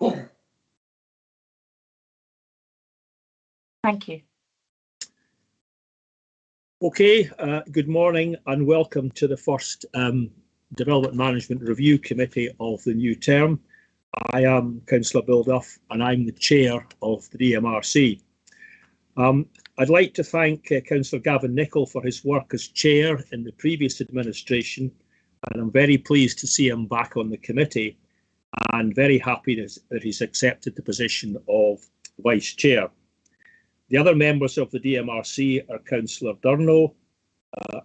Thank you. Okay, good morning and welcome to the first Development Management Review Committee of the new term. I am Councillor Bill Duff and I'm the chair of the DMRC. I'd like to thank Councillor Gavin Nicholl for his work as chair in the previous administration, and I'm very pleased to see him back on the committee and very happy that he's accepted the position of vice chair. The other members of the DMRC are Councillor Durno,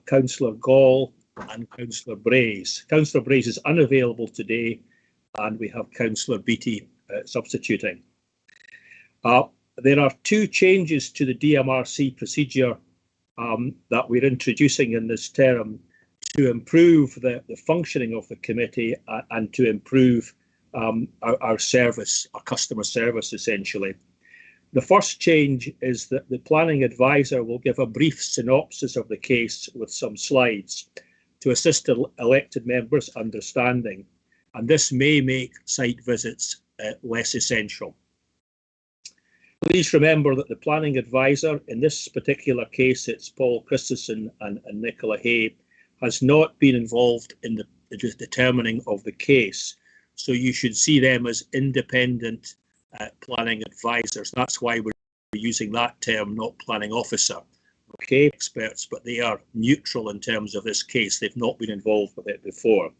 Councillor Gall and Councillor Brays. Councillor Brays is unavailable today and we have Councillor Beattie substituting. There are two changes to the DMRC procedure that we're introducing in this term to improve the functioning of the committee and to improve our service, our customer service essentially. The first change is that the planning advisor will give a brief synopsis of the case with some slides to assist elected members' understanding, and this may make site visits less essential. Please remember that the planning advisor, in this particular case it's Paul Christensen and Nicola Hay, has not been involved in the determining of the case, so you should see them as independent planning advisors. That's why we're using that term, not planning officer. Okay, experts, but they are neutral in terms of this case. They've not been involved with it before.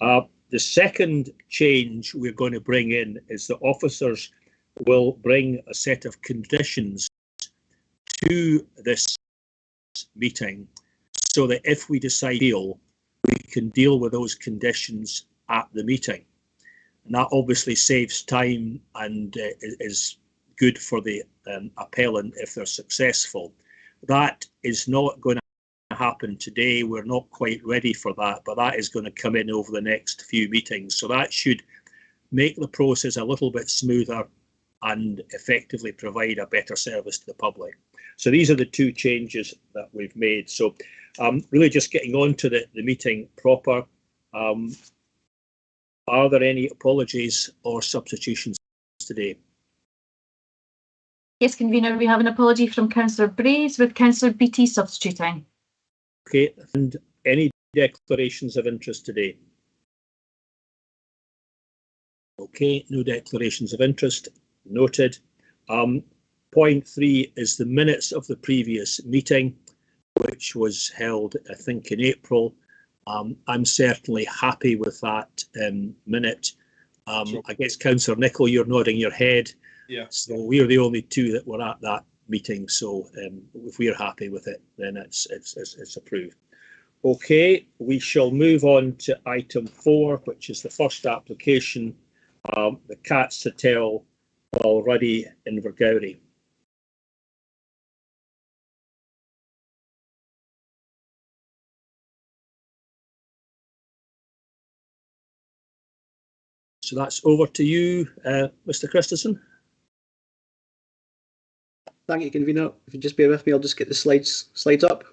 The second change we're going to bring in is that officers will bring a set of conditions to this meeting so that if we decide we can deal with those conditions at the meeting. And that obviously saves time and is good for the appellant if they're successful. That is not going to happen today. We're not quite ready for that, but that is going to come in over the next few meetings. So that should make the process a little bit smoother and effectively provide a better service to the public. So these are the two changes that we've made. So really just getting on to the meeting proper. Are there any apologies or substitutions today? Yes, convener, we have an apology from Councillor Brays with Councillor Beattie substituting. Okay, and any declarations of interest today? Okay, no declarations of interest, noted. Point 3 is the minutes of the previous meeting, which was held, I think, in April. I'm certainly happy with that minute. Sure. I guess Councillor Nicholl, you're nodding your head. Yeah. So we're the only two that were at that meeting. So if we're happy with it, then it's approved. Okay, we shall move on to item 4, which is the first application, the Cats Hotel already in Vergowrie. So that's over to you, Mr. Christensen. Thank you, convener. If you just bear with me, I'll just get the slides up.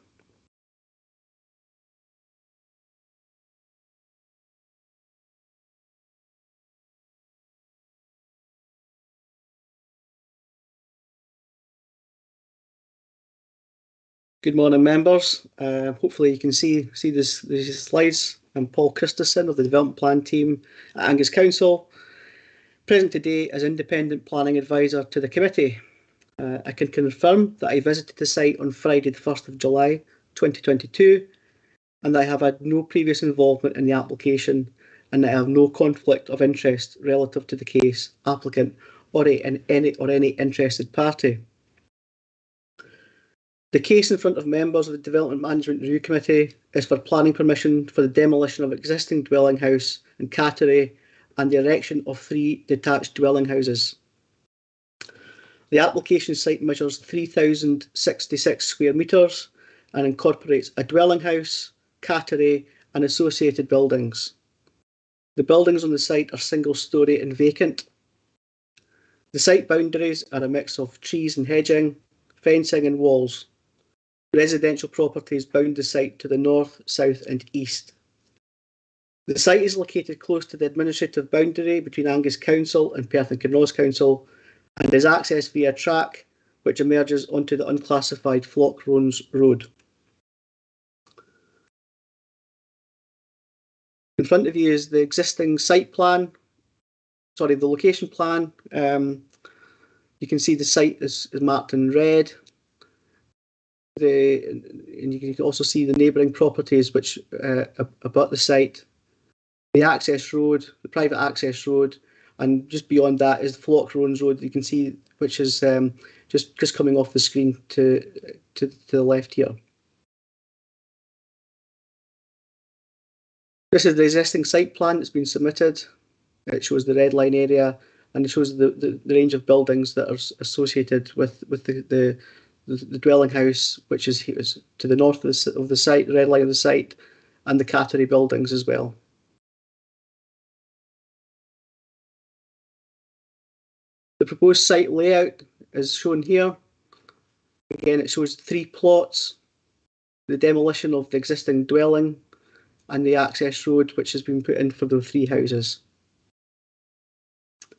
Good morning, members. Hopefully you can see these slides. I'm Paul Christensen of the Development Plan team at Angus Council, present today as independent planning advisor to the committee. I can confirm that I visited the site on Friday the 1st of July 2022 and that I have had no previous involvement in the application and that I have no conflict of interest relative to the case, applicant or any interested party. The case in front of members of the Development Management Review Committee is for planning permission for the demolition of existing dwelling house in Cattery and the erection of 3 detached dwelling houses. The application site measures 3,066 square metres and incorporates a dwelling house, Cattery and associated buildings. The buildings on the site are single-storey and vacant. The site boundaries are a mix of trees and hedging, fencing and walls. Residential properties bound the site to the north, south and east. The site is located close to the administrative boundary between Angus Council and Perth and Kinross Council and is accessed via a track which emerges onto the unclassified Flockrones Road. In front of you is the existing site plan, the location plan. You can see the site is marked in red. And you can also see the neighbouring properties which abut the site. The access road, the private access road, and just beyond that is the Flockrones Road. You can see, which is just coming off the screen to the left here. This is the existing site plan that's been submitted. It shows the red line area and it shows the range of buildings that are associated with the dwelling house, which is to the north of the site, the red line of the site, and the cattery buildings as well. The proposed site layout is shown here. Again, it shows 3 plots, the demolition of the existing dwelling, and the access road which has been put in for the 3 houses.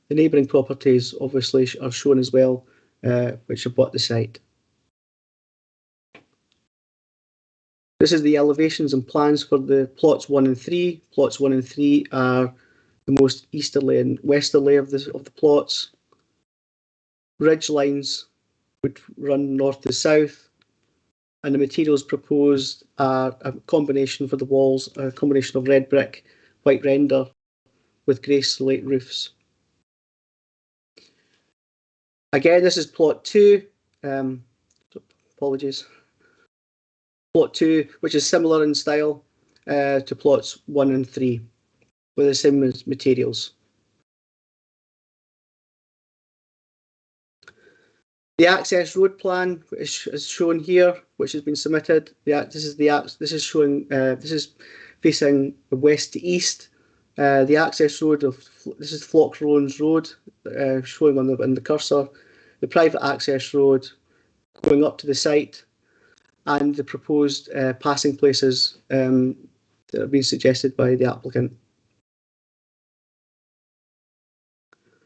The neighbouring properties obviously are shown as well, which abut the site. This is the elevations and plans for the plots 1 and 3. Plots 1 and 3 are the most easterly and westerly of the plots. Ridge lines would run north to south, and the materials proposed are a combination for the walls, a combination of red brick, white render with grey slate roofs. Again, this is plot 2. Apologies. Plot 2, which is similar in style to plots 1 and 3, with the same materials. The access road plan is shown here, which has been submitted. This is facing west to east. The access road this is Flockrones Road, showing on the cursor. The private access road going up to the site, and the proposed passing places that have been suggested by the applicant.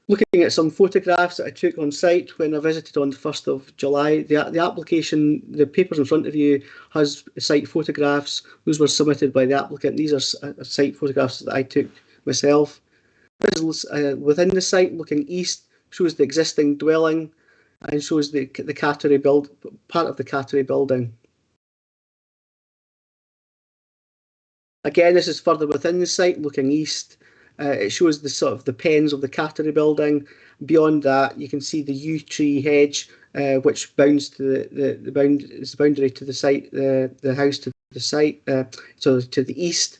Looking at some photographs that I took on site when I visited on the 1st of July, the application, the papers in front of you has site photographs. Those were submitted by the applicant. These are site photographs that I took myself. Within the site, looking east, shows the existing dwelling and shows the cattery part of the cattery building. Again, this is further within the site, looking east. It shows the pens of the cattery building. Beyond that, you can see the yew tree hedge, which bounds to the boundary to the site, the house to the site, so to the east.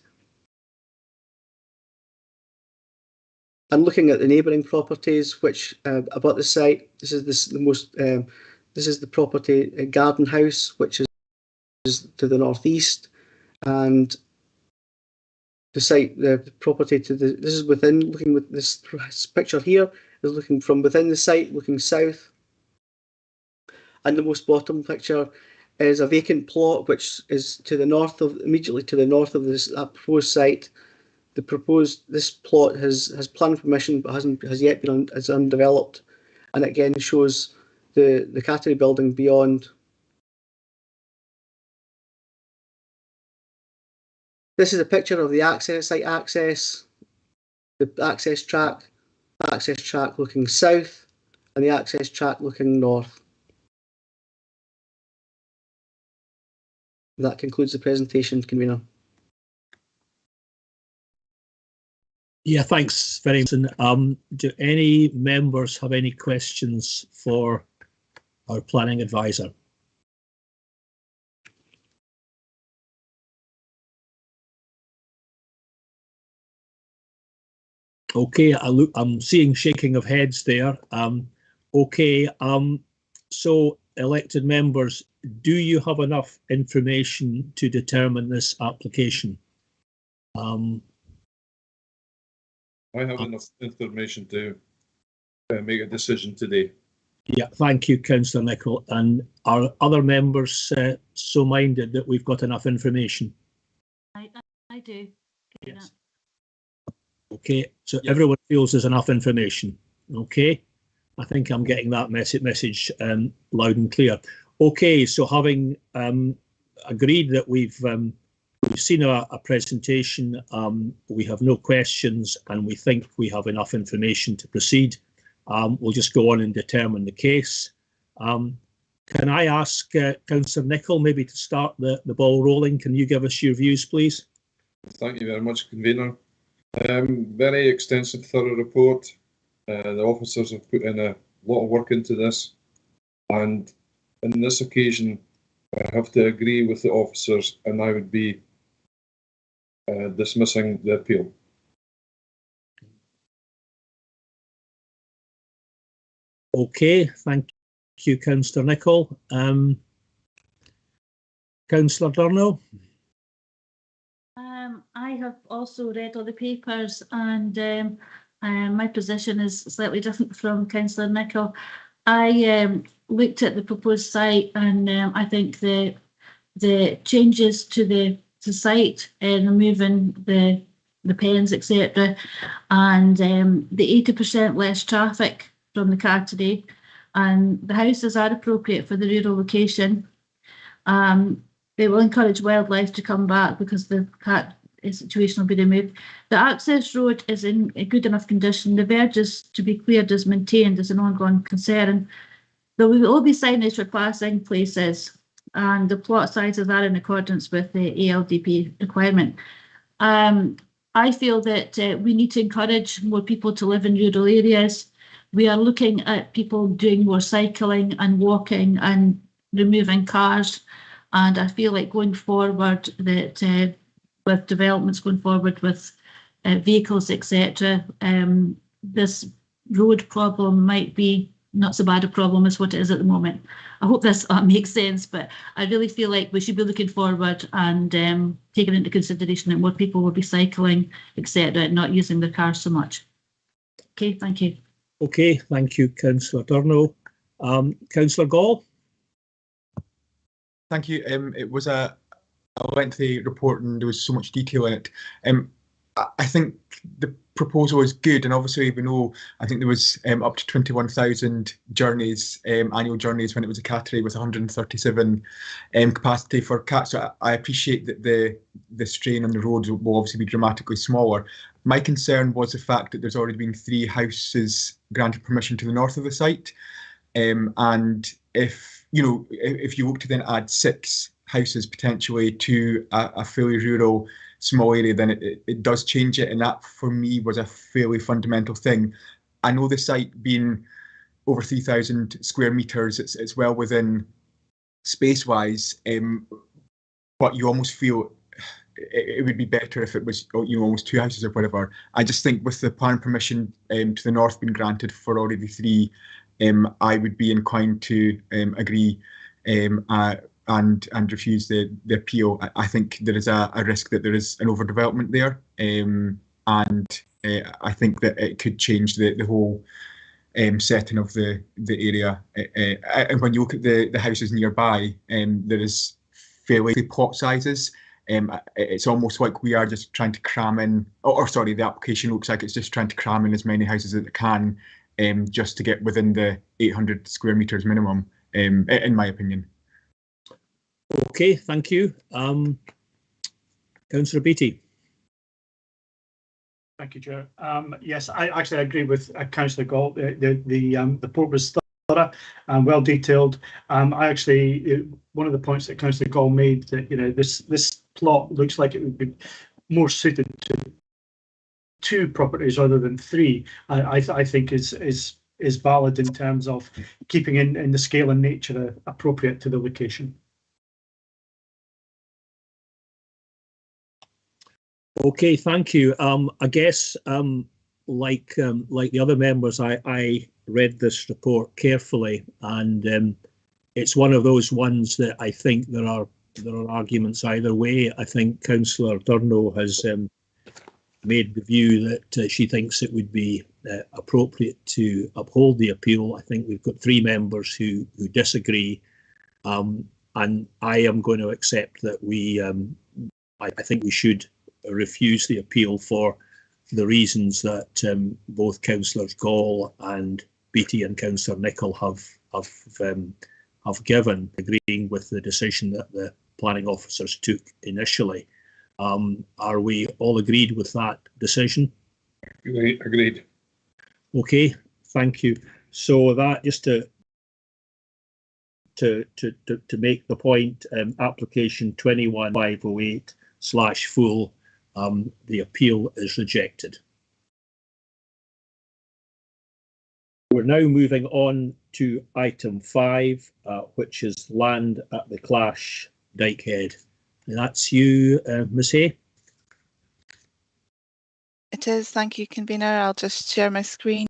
And looking at the neighbouring properties, which abut the site, this is the property garden house, which is to the northeast, and the site, the property this is within, looking with this picture here, is looking from within the site, looking south. And the most bottom picture is a vacant plot, which is immediately to the north of that proposed site. This plot has planning permission, but has yet been undeveloped, and again shows the cattery building beyond. This is a picture of the site access, the access track looking south, and the access track looking north. That concludes the presentation, convener. Yeah, thanks very much. Do any members have any questions for our planning advisor? Okay, I'm seeing shaking of heads there. Okay, so elected members, do you have enough information to determine this application? I have enough information to make a decision today. Yeah, thank you, Councillor Nicholl. And are other members so minded that we've got enough information? I do. Yes. Okay, so Yep. everyone feels there's enough information. Okay, I think I'm getting that message loud and clear. Okay, so having agreed that we've seen a presentation, we have no questions, and we think we have enough information to proceed. We'll just go on and determine the case. Can I ask Councillor Nicholl maybe to start the ball rolling? Can you give us your views, please? Thank you very much, Convener. Very extensive, thorough report. The officers have put in a lot of work into this, and on this occasion, I have to agree with the officers, and I would be dismissing the appeal. Okay, thank you, Councillor Nicholl. Councillor Durno? I have also read all the papers, and my position is slightly different from Councillor Nicholl. I looked at the proposed site, and I think the changes to the site and removing the pens, etc., and the 80% less traffic from the car today, and the houses are appropriate for the rural location. They will encourage wildlife to come back because the cat situation will be removed. The access road is in a good enough condition. The verge is, to be cleared, is maintained as an ongoing concern. There will all be signage for passing places, and the plot sizes are in accordance with the ALDP requirement. I feel that we need to encourage more people to live in rural areas. We are looking at people doing more cycling and walking and removing cars. And I feel like going forward that with developments going forward with vehicles, etc., this road problem might be not so bad a problem as what it is at the moment. I hope this makes sense, but I really feel like we should be looking forward and taking into consideration that more people will be cycling, etc., and not using their cars so much. Okay, thank you. Okay, thank you, Councillor Durno. Councillor Gall? Thank you. It was a lengthy report, and there was so much detail in it. I think the proposal is good, and obviously we know, I think there was up to 21,000 journeys, annual journeys, when it was a category with 137 capacity for cats. So I appreciate that the strain on the roads will obviously be dramatically smaller. My concern was the fact that there's already been 3 houses granted permission to the north of the site, and if you look to then add 6 houses potentially to a fairly rural small area, then it does change it, and that for me was a fairly fundamental thing. I know the site being over 3,000 square metres, it's well within space-wise, but you almost feel it would be better if it was almost 2 houses or whatever. I just think with the planning permission to the north being granted for already 3, I would be inclined to agree and refuse the appeal. I think there is a risk that there is an overdevelopment there, and I think that it could change the whole setting of the area. And when you look at the houses nearby, there is fairly plot sizes. It's almost like we are just trying to cram in, or sorry, the application looks like it's just trying to cram in as many houses as it can, just to get within the 800 square metres minimum, in my opinion. Okay, thank you. Councillor Beattie. Thank you, Chair. Yes, I actually agree with Councillor Gall. The report was thorough and well detailed. One of the points that Councillor Gall made, that this plot looks like it would be more suited to 2 properties rather than 3. I think is valid in terms of keeping in the scale and nature appropriate to the location. Okay, thank you. I guess, like the other members, I read this report carefully, and it's one of those ones that I think there are arguments either way. I think Councillor Durno has made the view that she thinks it would be appropriate to uphold the appeal. I think we've got 3 members who disagree, and I am going to accept that I think we should refuse the appeal for the reasons that both Councillors Gall and Beattie and Councillor Nicholl have given, agreeing with the decision that the planning officers took initially. Are we all agreed with that decision? Agreed. Okay, thank you. So that, just to make the point, application 21508/full, the appeal is rejected. We're now moving on to item 5, which is land at the Clash, Dykehead. And that's you, Ms. Hay. It is, thank you, convener. I'll just share my screen.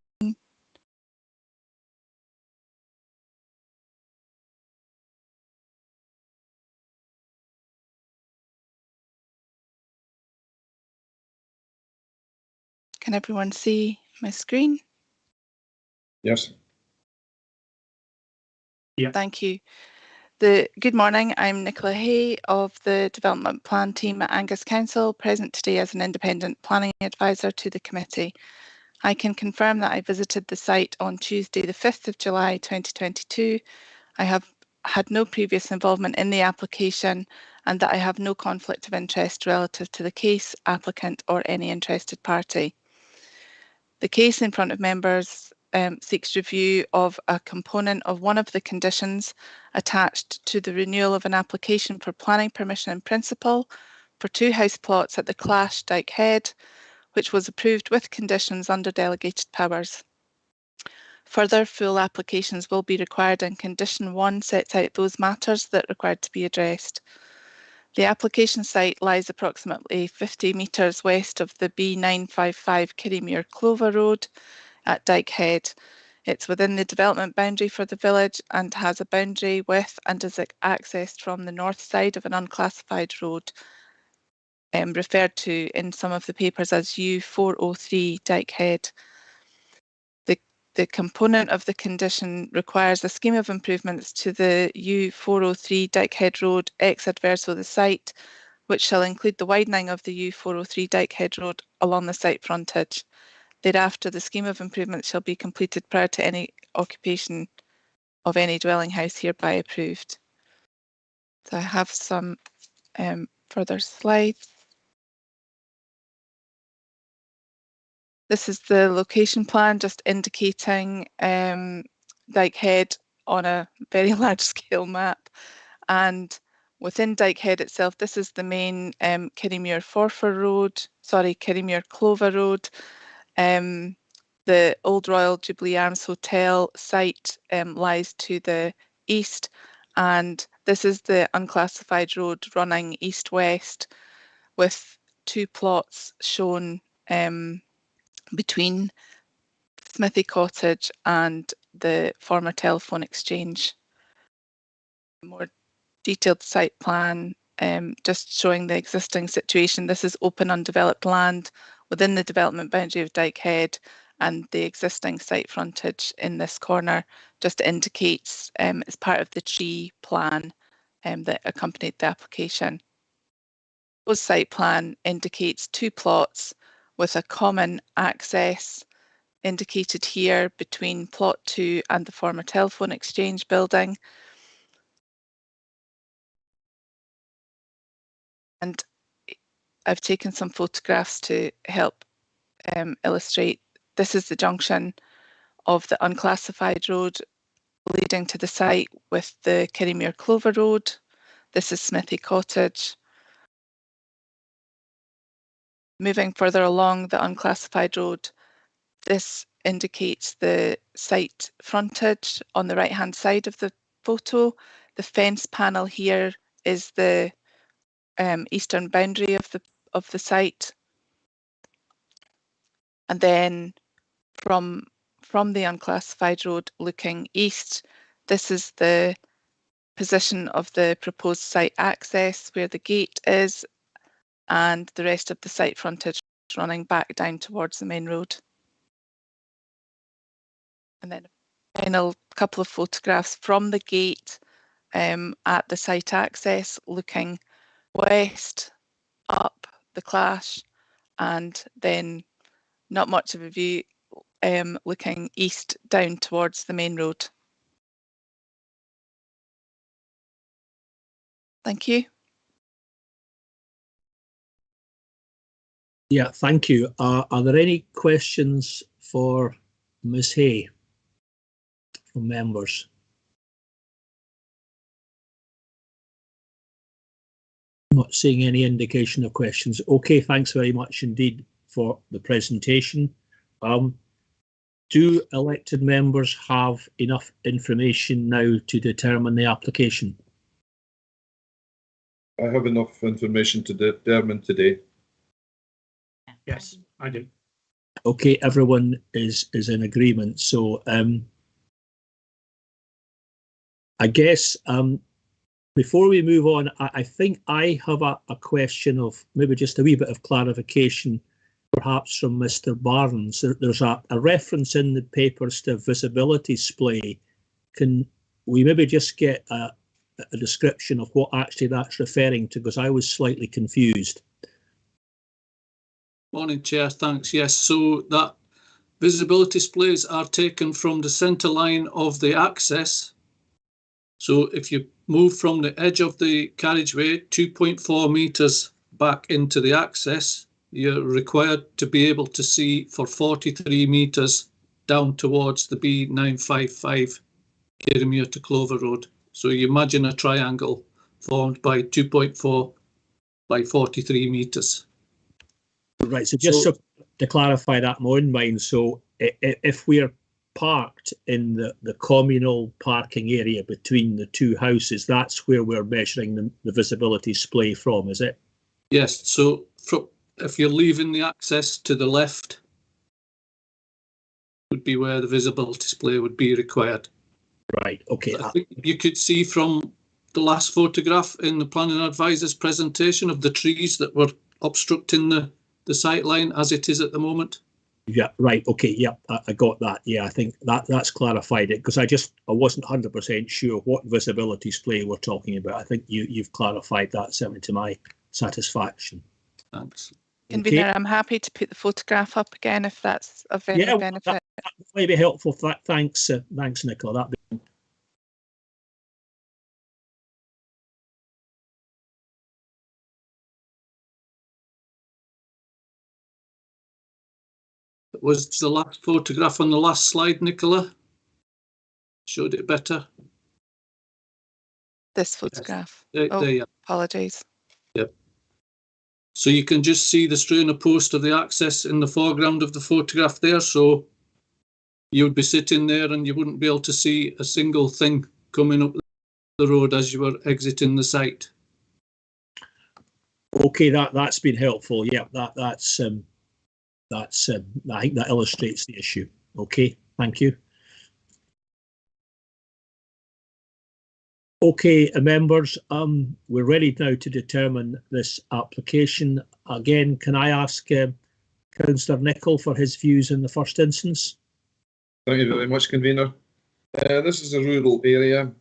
Can everyone see my screen? Yes. Yeah. Thank you. Good morning, I'm Nicola Hay of the Development Plan team at Angus Council, present today as an independent planning advisor to the committee. I can confirm that I visited the site on Tuesday the 5th of July 2022. I have had no previous involvement in the application and that I have no conflict of interest relative to the case, applicant or any interested party. The case in front of members seeks review of a component of one of the conditions attached to the renewal of an application for planning permission in principle for 2 house plots at the Clash, Dykehead, which was approved with conditions under delegated powers. Further full applications will be required, and condition 1 sets out those matters that are required to be addressed. The application site lies approximately 50 metres west of the B955 Kirriemuir Clover Road at Dykehead. It's within the development boundary for the village and has a boundary with and is accessed from the north side of an unclassified road, referred to in some of the papers as U403 Dykehead. The component of the condition requires a scheme of improvements to the U403 Dykehead Road ex adverso the site, which shall include the widening of the U403 Dykehead Road along the site frontage. Thereafter, the scheme of improvements shall be completed prior to any occupation of any dwelling house hereby approved. So I have some further slides. This is the location plan, just indicating Dykehead on a very large scale map. And within Dykehead itself, this is the main Kirriemuir Clover Road. The Old Royal Jubilee Arms Hotel site lies to the east, and this is the unclassified road running east-west with 2 plots shown between Smithy Cottage and the former telephone exchange. A more detailed site plan just showing the existing situation. This is open undeveloped land within the development boundary of Dykehead, and the existing site frontage in this corner just indicates as part of the tree plan that accompanied the application. The site plan indicates 2 plots with a common access indicated here between plot 2 and the former telephone exchange building. And I've taken some photographs to help illustrate. This is the junction of the unclassified road leading to the site with the Kirriemuir Clover Road. This is Smithy Cottage. Moving further along the unclassified road, this indicates the site frontage on the right-hand side of the photo. The fence panel here is the eastern boundary of the site. And then from the unclassified road looking east, this is the position of the proposed site access where the gate is, and the rest of the site frontage running back down towards the main road. And then a final couple of photographs from the gate at the site access looking west up the Clash, and then not much of a view looking east down towards the main road. Thank you. Yeah, thank you. Are there any questions for Ms. Hay from members? Not seeing any indication of questions. Okay, thanks very much indeed for the presentation. Do elected members have enough information now to determine the application? I have enough information to determine today. Yes, I do. Okay, everyone is in agreement. So I guess before we move on, I think I have a question of maybe just a wee bit of clarification, perhaps from Mr. Barnes. There's a reference in the papers to visibility splay. Can we maybe just get a description of what actually that's referring to? Because I was slightly confused. Morning, Chair. Thanks. Yes, so that visibility displays are taken from the centre line of the access. So if you move from the edge of the carriageway 2.4 metres back into the access, you're required to be able to see for 43 metres down towards the B955 Kirriemuir to Clover Road. So you imagine a triangle formed by 2.4 by 43 metres. Right, so just to clarify that in my own mind, so if we're parked in the communal parking area between the two houses, that's where we're measuring the visibility display from, is it? Yes, so if you're leaving the access to the left, would be where the visibility display would be required. Right, okay. I think you could see from the last photograph in the planning advisor's presentation of the trees that were obstructing the sight line as it is at the moment. Yeah, right, okay, yeah, I got that. Yeah, I think that's clarified it, because I wasn't 100% sure what visibility display we're talking about. I think you've clarified that, certainly to my satisfaction. Thanks. Convener, I'm happy to put the photograph up again if that's of any benefit. That might be helpful. Thanks, Nicola. Was the last photograph on the last slide, Nicola? Showed it better. This photograph. Yes. There, yeah. Apologies. Yep. So you can just see the strainer post of the access in the foreground of the photograph there. So you would be sitting there and you wouldn't be able to see a single thing coming up the road as you were exiting the site. Okay, that's been helpful. Yeah, that's I think that illustrates the issue. Okay, thank you. Okay, members, we're ready now to determine this application. Again, can I ask Councillor Nicholl for his views in the first instance? Thank you very much, Convener. This is a rural area,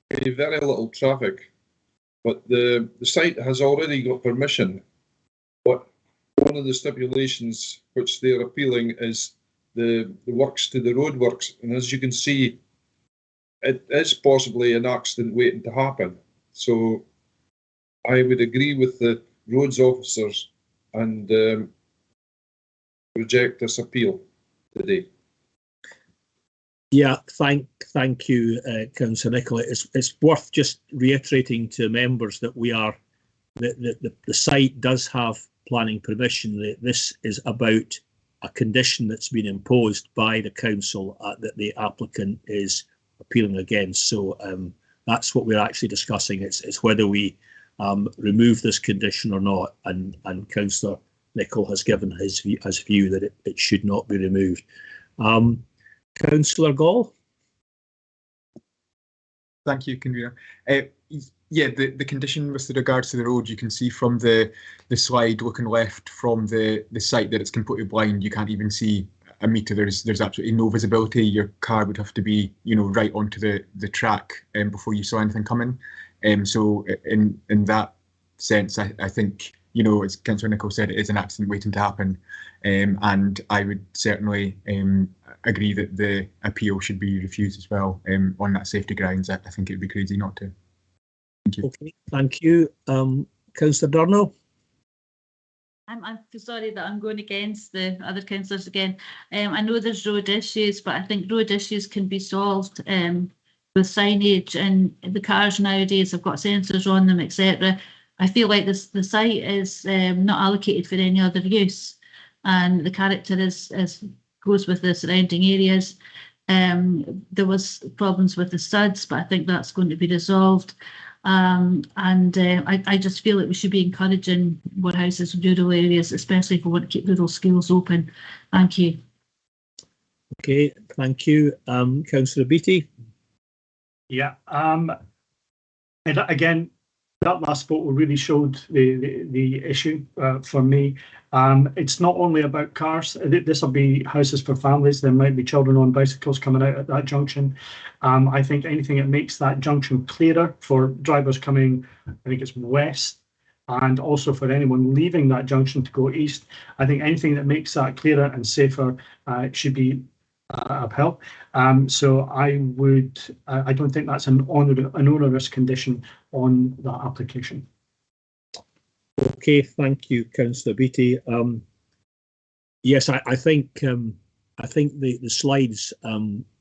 very little traffic, but the site has already got permission. But one of the stipulations which they're appealing is the works to the roadworks, and as you can see, it is possibly an accident waiting to happen. So I would agree with the roads officers and reject this appeal today. Yeah, thank you, Councillor Nicola. It's worth just reiterating to members that the site does have planning permission. This is about a condition that's been imposed by the council that the applicant is appealing against. So that's what we're actually discussing. It's whether we remove this condition or not. And Councillor Nicholl has given his view that it should not be removed. Councillor Gall? Thank you, Convener. Yeah, the condition with regards to the road, you can see from the slide looking left from the site that it's completely blind. You can't even see a metre. There's absolutely no visibility. Your car would have to be, right onto the track before you saw anything coming. So in that sense, I think you know, as Councillor Nicholl said, it is an accident waiting to happen, and I would certainly agree that the appeal should be refused as well on that safety grounds. I think it would be crazy not to. Thank you. Okay, thank you. Councillor Durno? I'm sorry that I'm going against the other councillors again. I know there's road issues, but I think road issues can be solved with signage, and the cars nowadays have got sensors on them, etc. I feel like the site is not allocated for any other use, and the character goes with the surrounding areas. There was problems with the studs, but I think that's going to be resolved. I just feel that we should be encouraging warehouses in rural areas, especially if we want to keep rural schools open. Thank you. Okay, thank you. Councillor Beattie? Yeah, and again, that last photo really showed the issue for me. It's not only about cars. This will be houses for families. There might be children on bicycles coming out at that junction. I think anything that makes that junction clearer for drivers coming, I think it's west, and also for anyone leaving that junction to go east. I think anything that makes that clearer and safer should be upheld. So I don't think that's an onerous condition on that application. Okay, thank you, Councillor Beattie. Yes, I think the slides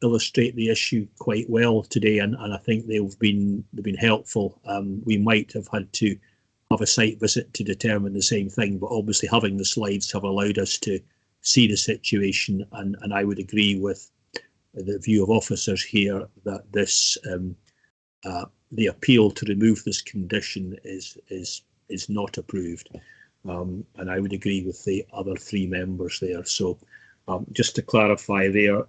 illustrate the issue quite well today, and I think they've been helpful. We might have had to have a site visit to determine the same thing, but obviously having the slides have allowed us to see the situation, and I would agree with the view of officers here that this the appeal to remove this condition is not approved, and I would agree with the other three members there. So just to clarify there,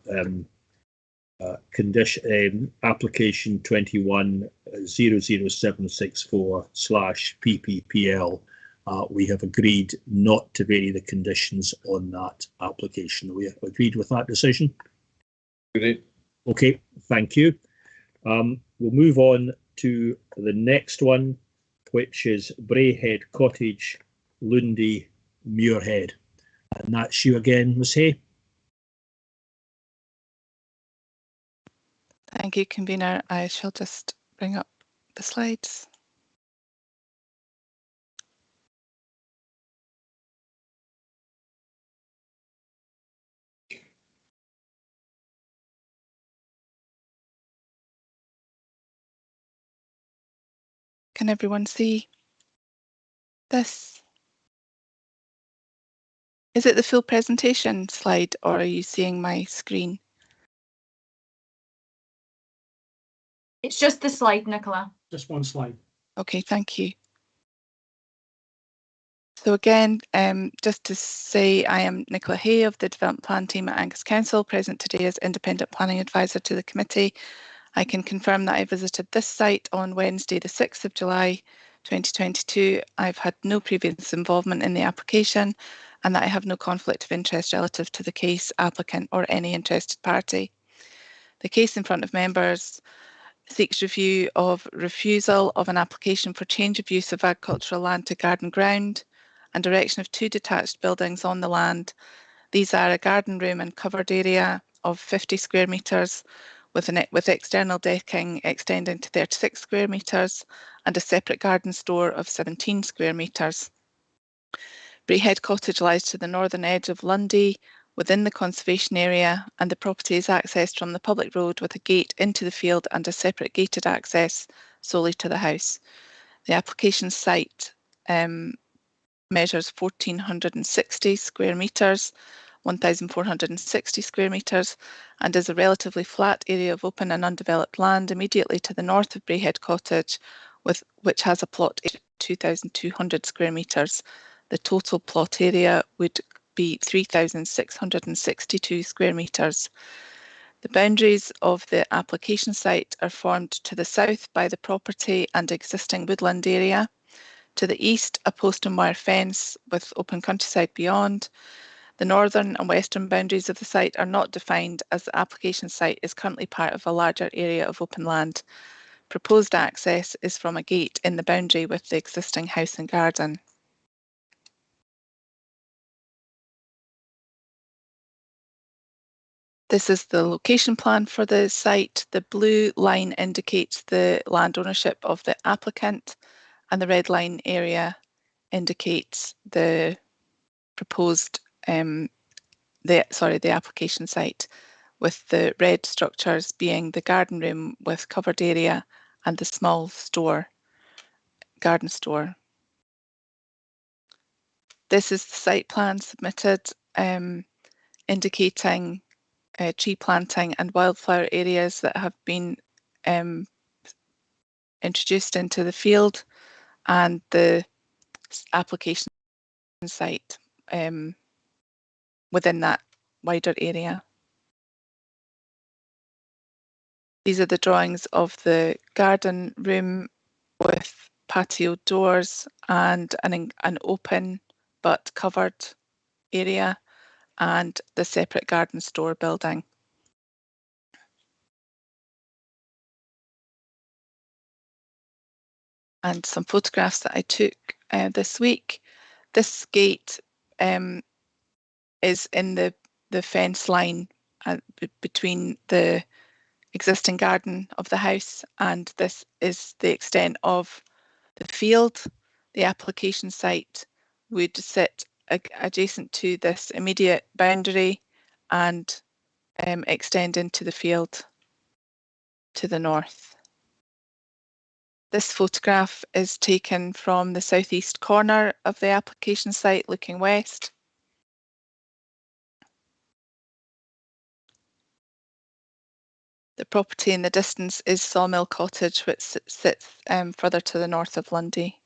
condition application 21-00764/PPPL, we have agreed not to vary the conditions on that application. We have agreed with that decision. Great. Okay, thank you. We'll move on to the next one, which is Brayhead Cottage, Lundy, Muirhead. And that's you again, Ms. Hay. Thank you, convener. I shall just bring up the slides. Can everyone see this? Is it the full presentation slide, or are you seeing my screen? It's just the slide, Nicola. Just one slide. Okay, thank you. So again, just to say, I am Nicola Hay of the Development Plan team at Angus Council, present today as Independent Planning Advisor to the committee. I can confirm that I visited this site on Wednesday, the 6th of July 2022. I've had no previous involvement in the application, and that I have no conflict of interest relative to the case, applicant, or any interested party. The case in front of members seeks review of refusal of an application for change of use of agricultural land to garden ground and erection of two detached buildings on the land. These are a garden room and covered area of 50 square metres with external decking extending to 36 square metres and a separate garden store of 17 square metres. Brayhead Cottage lies to the northern edge of Lundy within the conservation area, and the property is accessed from the public road with a gate into the field and a separate gated access solely to the house. The application site measures 1,460 square metres, 1,460 square metres, and is a relatively flat area of open and undeveloped land immediately to the north of Brayhead Cottage, which has a plot area of 2,200 square metres. The total plot area would be 3,662 square metres. The boundaries of the application site are formed to the south by the property and existing woodland area. To the east, a post and wire fence with open countryside beyond. The northern and western boundaries of the site are not defined, as the application site is currently part of a larger area of open land. Proposed access is from a gate in the boundary with the existing house and garden. This is the location plan for the site. The blue line indicates the land ownership of the applicant, and the red line area indicates the proposed the application site, with the red structures being the garden room with covered area and the small garden store. This is the site plan submitted, indicating tree planting and wildflower areas that have been introduced into the field, and the application site within that wider area. These are the drawings of the garden room with patio doors and an open but covered area, and the separate garden store building. And some photographs that I took this week. This gate is in the fence line between the existing garden of the house, and this is the extent of the field. The application site would sit adjacent to this immediate boundary and extend into the field to the north. This photograph is taken from the southeast corner of the application site looking west. The property in the distance is Sawmill Cottage, which sits further to the north of Lundy.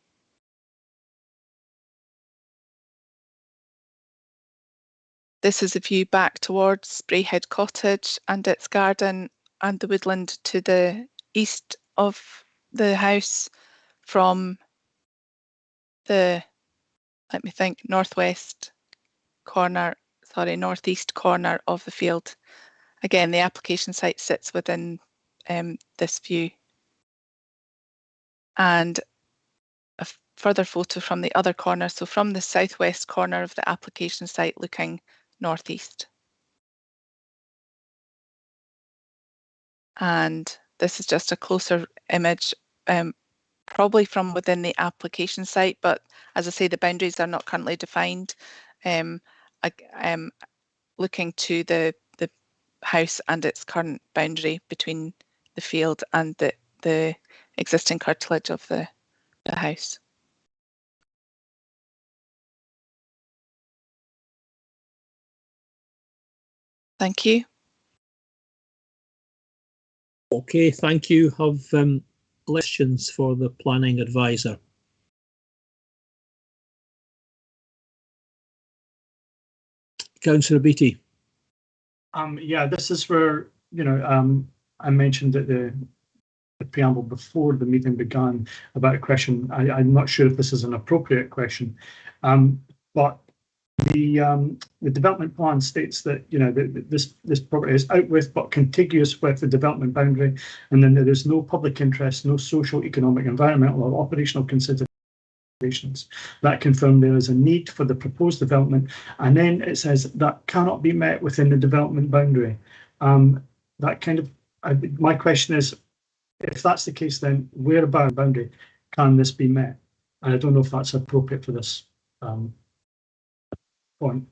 This is a view back towards Sprayhead Cottage and its garden, and the woodland to the east of the house from the, northeast corner of the field. Again, the application site sits within this view. And a further photo from the other corner, so from the southwest corner of the application site looking northeast. And this is just a closer image, probably from within the application site, but as I say, the boundaries are not currently defined. Looking to the house and its current boundary between the field and the existing curtilage of the house. Thank you. Okay, thank you. Have questions for the planning advisor? Councillor Beattie. Yeah, this is where, I mentioned that the preamble before the meeting began about a question. I'm not sure if this is an appropriate question, but the development plan states that this property is out with but contiguous with the development boundary, and then there is no public interest, no social, economic, environmental, or operational considerations that confirm there is a need for the proposed development, and then it says that cannot be met within the development boundary. My question is, if that's the case, then where about boundary can this be met? And I don't know if that's appropriate for this point.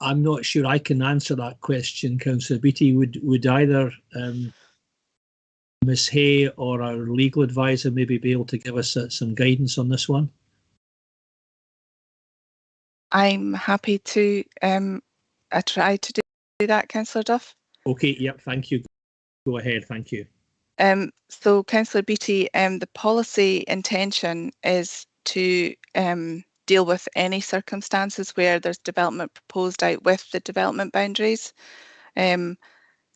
I'm not sure I can answer that question, Councillor Beattie. Would either Ms. Hay or our legal advisor maybe be able to give us some guidance on this one? I'm happy to try to do that, Councillor Duff. Okay, yep, thank you. Go ahead, thank you. So, Councillor Beattie, the policy intention is to deal with any circumstances where there's development proposed out with the development boundaries.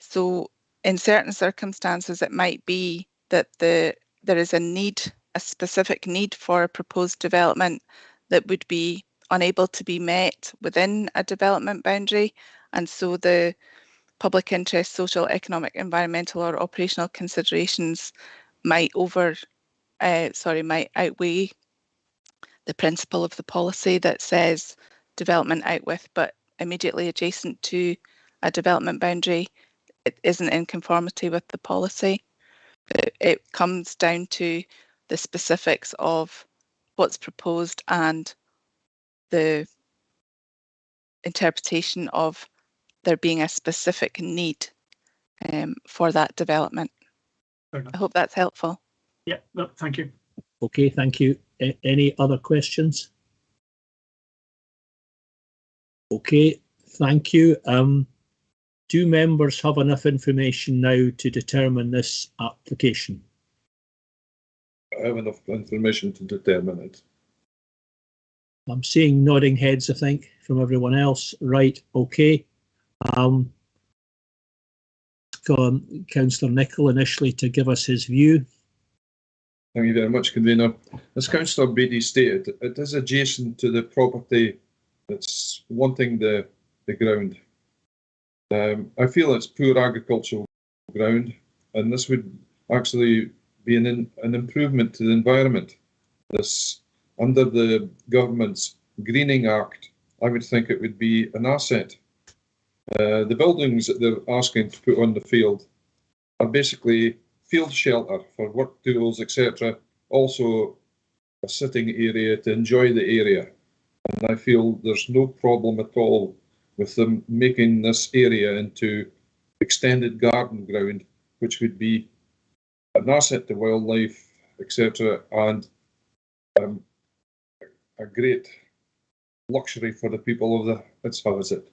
So, in certain circumstances, it might be that there is a specific need for a proposed development that would be unable to be met within a development boundary, and so the public interest, social, economic, environmental, or operational considerations might outweigh the principle of the policy that says development out with, but immediately adjacent to a development boundary, it isn't in conformity with the policy. It comes down to the specifics of what's proposed and the interpretation of there being a specific need for that development. I hope that's helpful. Yeah, no, thank you. Okay, thank you. Any other questions? Okay, thank you. Do members have enough information now to determine this application? I have enough information to determine it. I'm seeing nodding heads, I think, from everyone else. Right, okay. Councillor Nicholl initially to give us his view. Thank you very much, Convener. As Councillor Beattie stated, it is adjacent to the property that's wanting the ground. I feel it's poor agricultural ground, and this would actually be an improvement to the environment. This, under the government's Greening Act, I would think it would be an asset. The buildings that they're asking to put on the field are basically field shelter for work tools, etc. Also a sitting area to enjoy the area. And I feel there's no problem at all with them making this area into extended garden ground, which would be an asset to wildlife, etc. and a great luxury for the people of its visit.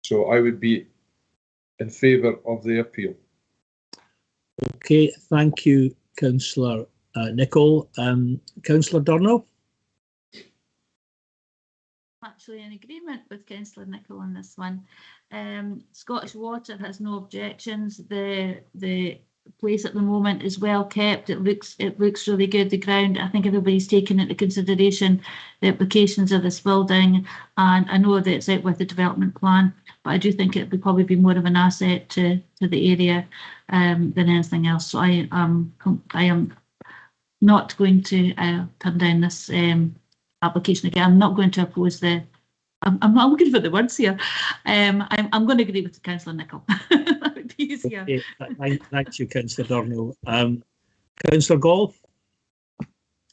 So I would be in favour of the appeal. Okay, thank you, Councillor Nicholl. Councillor Durno? Actually in agreement with Councillor Nicholl on this one. Scottish Water has no objections. The place at the moment is well kept. It looks really good. The ground, I think everybody's taken into consideration the implications of this building, and I know that it's out with the development plan, but I do think it would probably be more of an asset to the area than anything else. So I am not going to turn down this application again. I'm not going to oppose the. I'm not looking for the words here. I'm going to agree with Councillor Nicholl. That would be easier. Okay, thank you, Councillor Durno. Councillor Gall?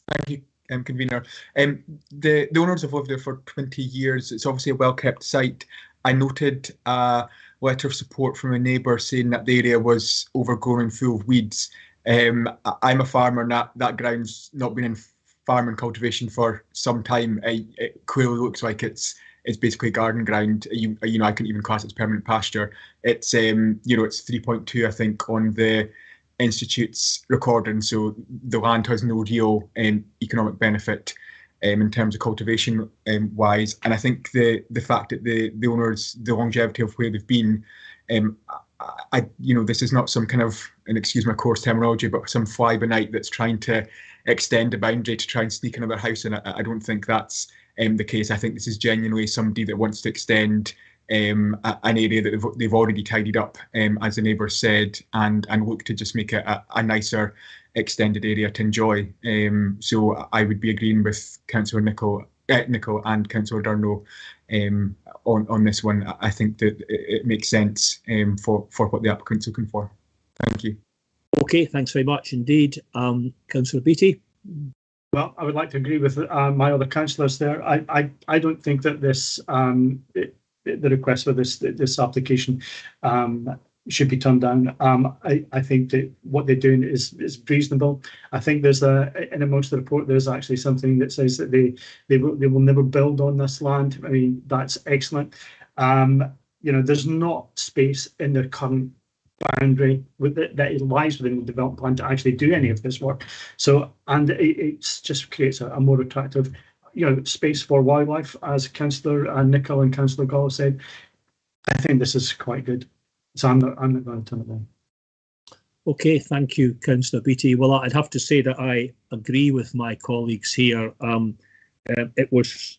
Thank you, Convener. The owners have lived there for 20 years. It's obviously a well-kept site. I noted a letter of support from a neighbour saying that the area was overgrown and full of weeds. I'm a farmer, and that ground's not been in farming cultivation for some time. It clearly looks like it's basically garden ground. I couldn't even class it as permanent pasture. It's it's 3.2, I think, on the Institute's recording, so the land has no real economic benefit in terms of cultivation wise. And I think the fact that the owners, the longevity of where they've been, this is not some kind of, and excuse my coarse terminology, but some fly by night that's trying to extend the boundary to try and sneak another house in. I don't think that's the case. I think this is genuinely somebody that wants to extend an area that they've already tidied up, as the neighbour said, and look to just make it a nicer extended area to enjoy. So I would be agreeing with Councillor Nicholl and Councillor Durno on this one. I think that it makes sense for what the applicant's looking for. Thank you. Okay, thanks very much indeed. Councillor Beattie? Well, I would like to agree with my other councillors there. I don't think that this the request for this application should be turned down. I think that what they're doing is reasonable. I think there's in amongst the report there's actually something that says that they will never build on this land. I mean, that's excellent. There's not space in their current boundary that lies within the development plan to actually do any of this work. So, and it just creates a more attractive, space for wildlife, as Councillor Nicholl and Councillor Gall said. I think this is quite good. So I'm not going to turn it down. Okay, thank you, Councillor Beattie. Well, I'd have to say that I agree with my colleagues here. It was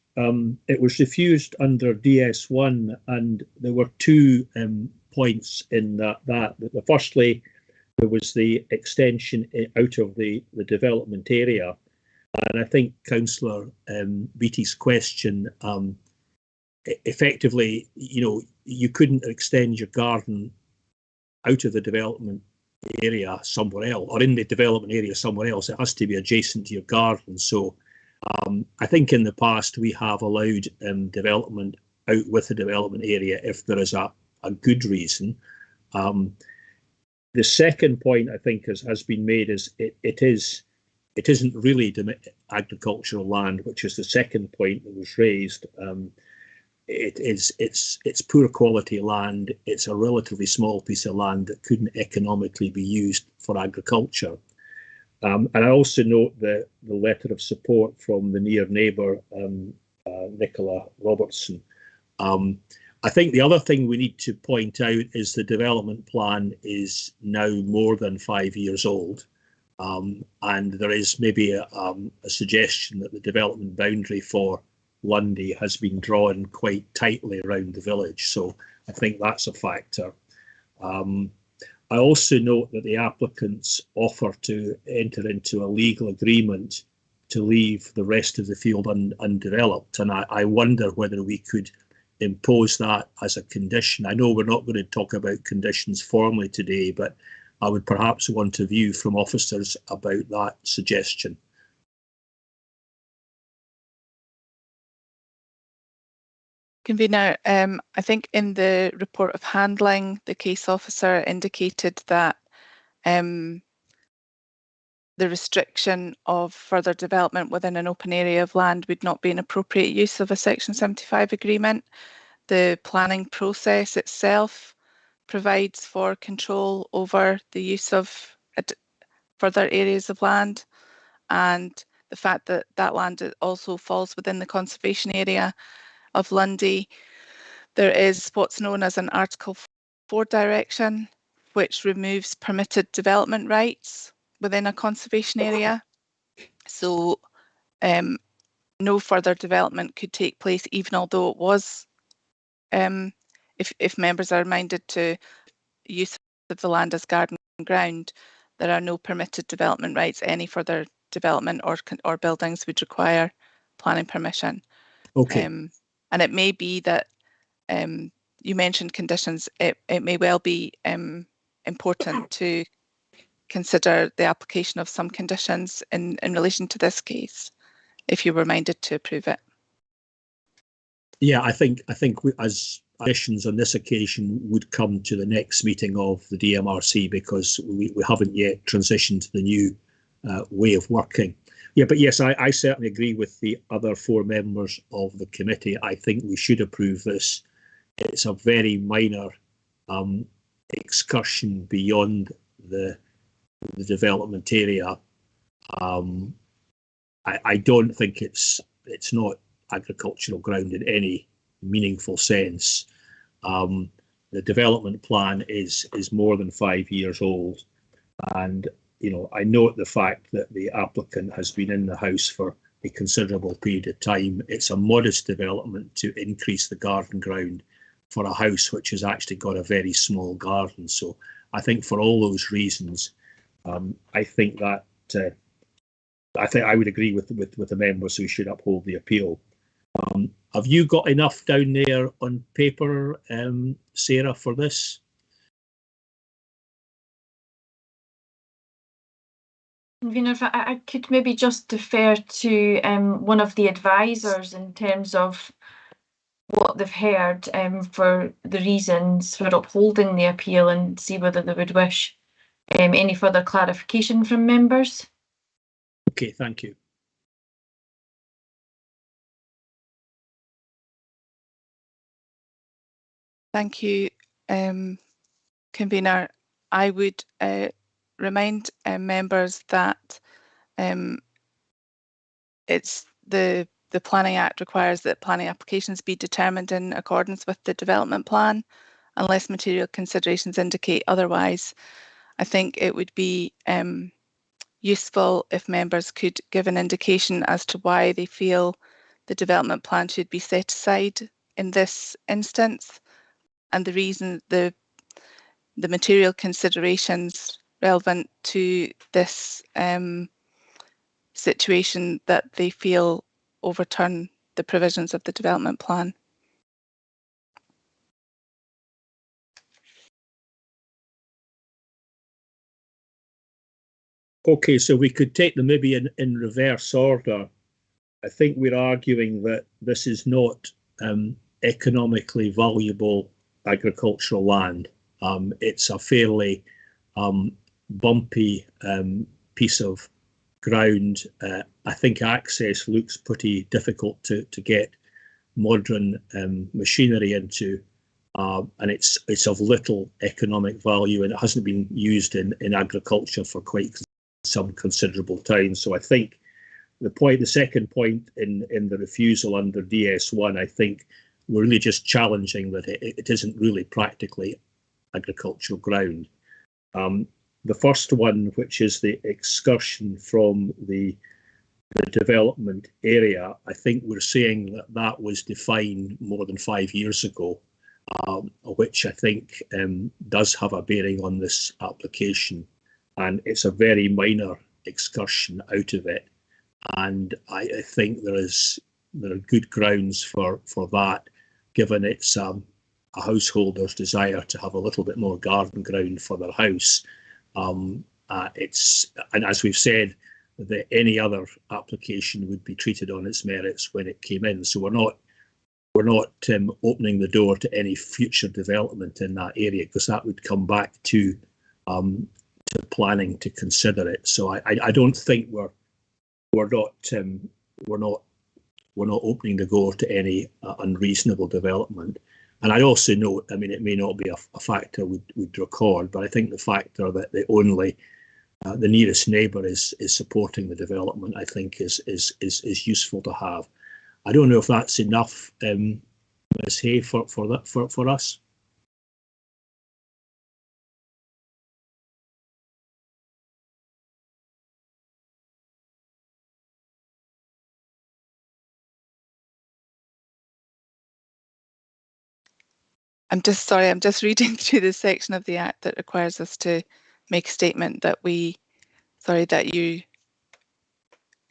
refused under DS1, and there were two points in that. Firstly, there was the extension out of the development area, And I think Councillor Beattie's question, effectively, you couldn't extend your garden out of the development area somewhere else, or in the development area somewhere else. It has to be adjacent to your garden. So I think in the past we have allowed development out with the development area if there is a good reason. The second point I think has been made is it isn't really agricultural land, which is the second point that was raised. It's poor quality land. It's a relatively small piece of land that couldn't economically be used for agriculture. And I also note the letter of support from the near neighbour, Nicola Robertson. I think the other thing we need to point out is the development plan is now more than 5 years old. And there is maybe a suggestion that the development boundary for Lundy has been drawn quite tightly around the village. So I think that's a factor. I also note that the applicants offer to enter into a legal agreement to leave the rest of the field undeveloped. And I wonder whether we could impose that as a condition. I know we're not going to talk about conditions formally today, but I would perhaps want a view from officers about that suggestion. Convener, I think in the report of handling, the case officer indicated that the restriction of further development within an open area of land would not be an appropriate use of a Section 75 agreement. The planning process itself provides for control over the use of further areas of land, and the fact that that land also falls within the conservation area of Lundy. There is what's known as an Article 4 direction, which removes permitted development rights within a conservation area. So no further development could take place, even although it was, if members are minded to use of the land as garden ground, there are no permitted development rights. Any further development or buildings would require planning permission. Okay. And it may be that you mentioned conditions. It may well be important to consider the application of some conditions in relation to this case, if you were minded to approve it. Yeah, I think we, as conditions on this occasion would come to the next meeting of the DMRC, because we haven't yet transitioned to the new way of working. Yeah, but yes, I certainly agree with the other 4 members of the committee. I think we should approve this. It's a very minor excursion beyond the development area. I don't think it's not agricultural ground in any meaningful sense. The development plan is more than 5 years old, and I note the fact that the applicant has been in the house for a considerable period of time. It's a modest development to increase the garden ground for a house which has actually got a very small garden. So I think for all those reasons, I think I would agree with the members who should uphold the appeal. Have you got enough down there on paper, Sarah, for this? If I could maybe just defer to one of the advisors in terms of what they've heard for the reasons for upholding the appeal, and see whether they would wish any further clarification from members. Okay, thank you. Thank you, Convener. I would remind members that it's the Planning Act requires that planning applications be determined in accordance with the development plan, unless material considerations indicate otherwise. I think it would be useful if members could give an indication as to why they feel the development plan should be set aside in this instance, and the reason, the material considerations relevant to this situation that they feel overturn the provisions of the development plan. Okay, so we could take them maybe in reverse order. I think we're arguing that this is not economically valuable agricultural land. It's a fairly bumpy piece of ground. I think access looks pretty difficult to get modern machinery into, and it's of little economic value, and it hasn't been used in agriculture for quite some considerable time. So I think the second point in the refusal under DS1, I think we're really just challenging that it isn't really practically agricultural ground. The first one, which is the excursion from the development area, I think we're saying that was defined more than 5 years ago, which I think does have a bearing on this application. And it's a very minor excursion out of it. And I think there are good grounds for that, given it's a householder's desire to have a little bit more garden ground for their house. And as we've said, that any other application would be treated on its merits when it came in. So we're not opening the door to any future development in that area, because that would come back to planning to consider it. So I don't think we're not opening the door to any unreasonable development. And I also note, I mean, it may not be a factor we'd record, but I think the factor that the nearest neighbour is supporting the development, I think is useful to have. I don't know if that's enough, Ms. Hay, for us. I'm just reading through the section of the Act that requires us to make a statement that you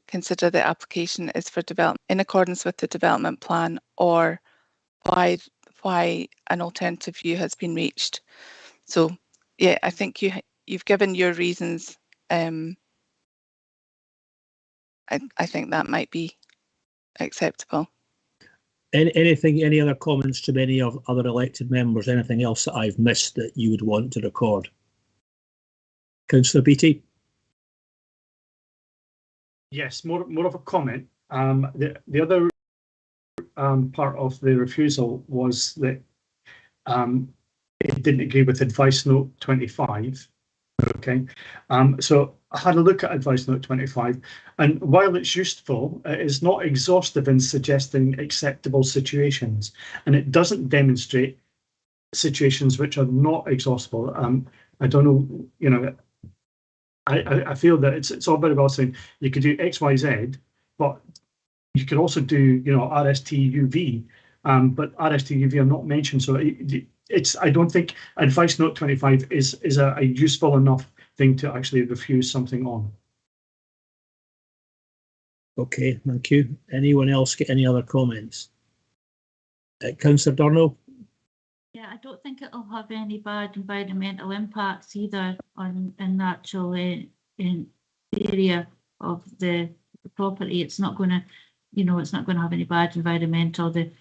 consider the application is for development in accordance with the development plan, or why an alternative view has been reached. So yeah, I think you've given your reasons. I think that might be acceptable. Any other comments from any of other elected members? Anything else that I've missed that you would want to record? Councillor Beattie? Yes, more of a comment. The other part of the refusal was that it didn't agree with advice note 25. Okay, so I had a look at advice note 25, and while it's useful, it is not exhaustive in suggesting acceptable situations, and it doesn't demonstrate situations which are not exhaustible. I don't know, you know, I feel that it's all very well saying you could do X, Y, Z, but you could also do, you know, RST, UV, but RST, UV are not mentioned. So I don't think advice note 25 is a useful enough thing to actually refuse something on. Okay, thank you. Anyone else get any other comments? Councillor Durno? Yeah, I don't think it'll have any bad environmental impacts either in the actual in area of the property. It's not going to, you know, it's not going to have any bad environmental. The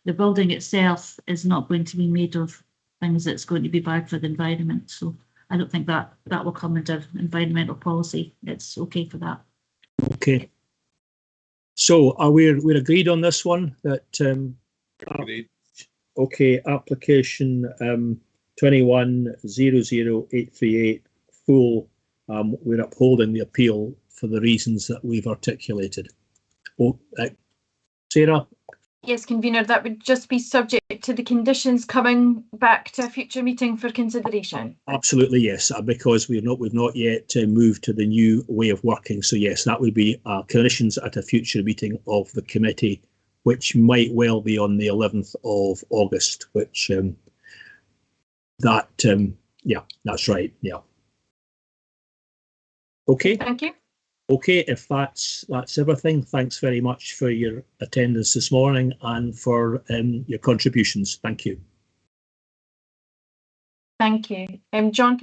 building itself is not going to be made of things that's going to be bad for the environment. So I don't think that will come under environmental policy. It's okay for that. Okay. So we're agreed on this one that Agreed. okay, application 21-00838 full. We're upholding the appeal for the reasons that we've articulated. Sarah? Yes, convener, that would just be subject to the conditions coming back to a future meeting for consideration. Absolutely, yes, because we've not yet moved to the new way of working. So yes, that would be conditions at a future meeting of the committee, which might well be on the 11th of August, which yeah, that's right, yeah. Okay. Thank you. Okay, if that's everything, thanks very much for your attendance this morning and for your contributions. Thank you. Thank you. John.